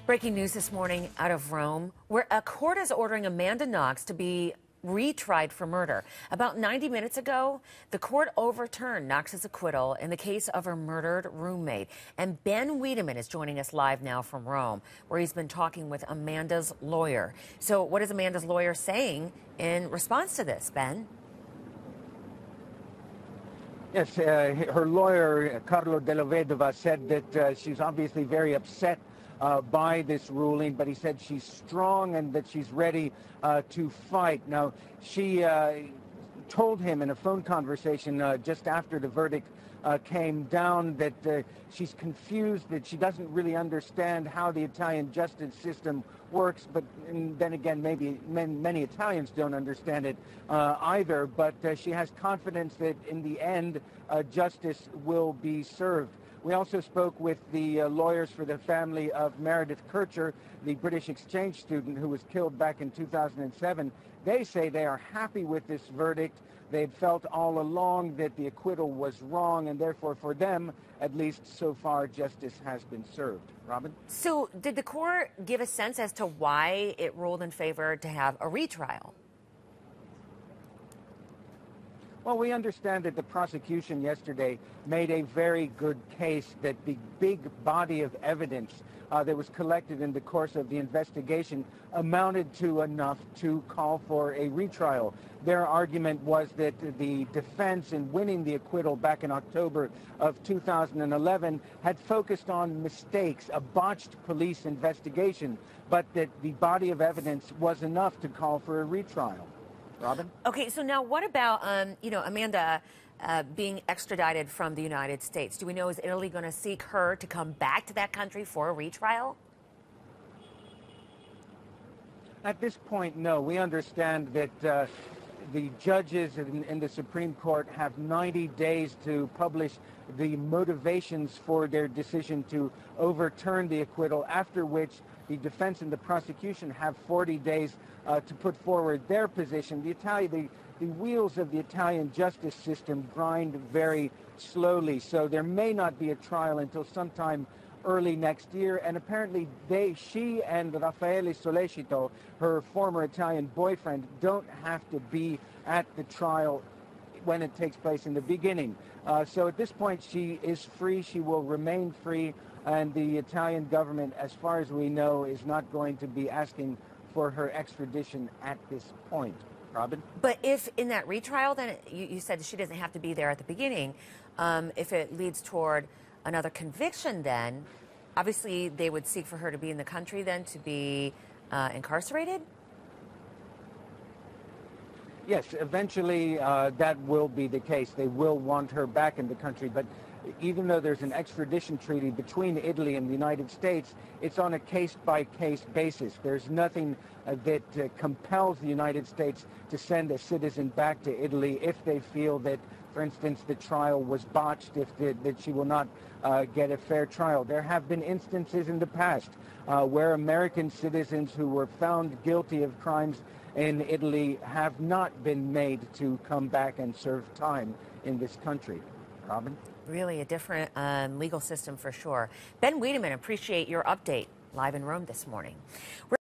Breaking news this morning out of Rome, where a court is ordering Amanda Knox to be retried for murder. About 90 minutes ago, the court overturned Knox's acquittal in the case of her murdered roommate. And Ben Wiedemann is joining us live now from Rome, where he's been talking with Amanda's lawyer. So what is Amanda's lawyer saying in response to this, Ben? Yes, her lawyer, Carlo Della Vedova, said that she's obviously very upset by this ruling, but he said she's strong and that she's ready to fight. Now, she told him in a phone conversation just after the verdict came down that she's confused, that she doesn't really understand how the Italian justice system works, but then again, maybe many Italians don't understand it either, but she has confidence that in the end, justice will be served. We also spoke with the lawyers for the family of Meredith Kircher, the British exchange student who was killed back in 2007. They say they are happy with this verdict. They'd felt all along that the acquittal was wrong, and therefore for them, at least so far, justice has been served. Robin? So did the court give a sense as to why it ruled in favor to have a retrial? Well, we understand that the prosecution yesterday made a very good case that the big body of evidence that was collected in the course of the investigation amounted to enough to call for a retrial. Their argument was that the defense in winning the acquittal back in October of 2011 had focused on mistakes, a botched police investigation, but that the body of evidence was enough to call for a retrial. Robin? Okay, so now what about, Amanda being extradited from the United States? Do we know, is Italy going to seek her to come back to that country for a retrial? At this point, no. We understand that the judges in the Supreme Court have 90 days to publish the motivations for their decision to overturn the acquittal, after which the defense and the prosecution have 40 days to put forward their position. The wheels of the Italian justice system grind very slowly, so there may not be a trial until sometime early next year. And apparently she and Raffaele Sollecito, her former Italian boyfriend, don't have to be at the trial when it takes place in the beginning. So at this point, she is free. She will remain free. And the Italian government, as far as we know, is not going to be asking for her extradition at this point. Robin? But if in that retrial, then you said she doesn't have to be there at the beginning. If it leads toward another conviction, then obviously they would seek for her to be in the country, then to be incarcerated? Yes, eventually that will be the case. They will want her back in the country, but even though there's an extradition treaty between Italy and the United States, it's on a case-by-case basis. There's nothing that compels the United States to send a citizen back to Italy if they feel that, for instance, the trial was botched, that she will not get a fair trial. There have been instances in the past where American citizens who were found guilty of crimes in Italy have not been made to come back and serve time in this country. Robin? Really a different legal system for sure. Ben Wiedemann, appreciate your update live in Rome this morning.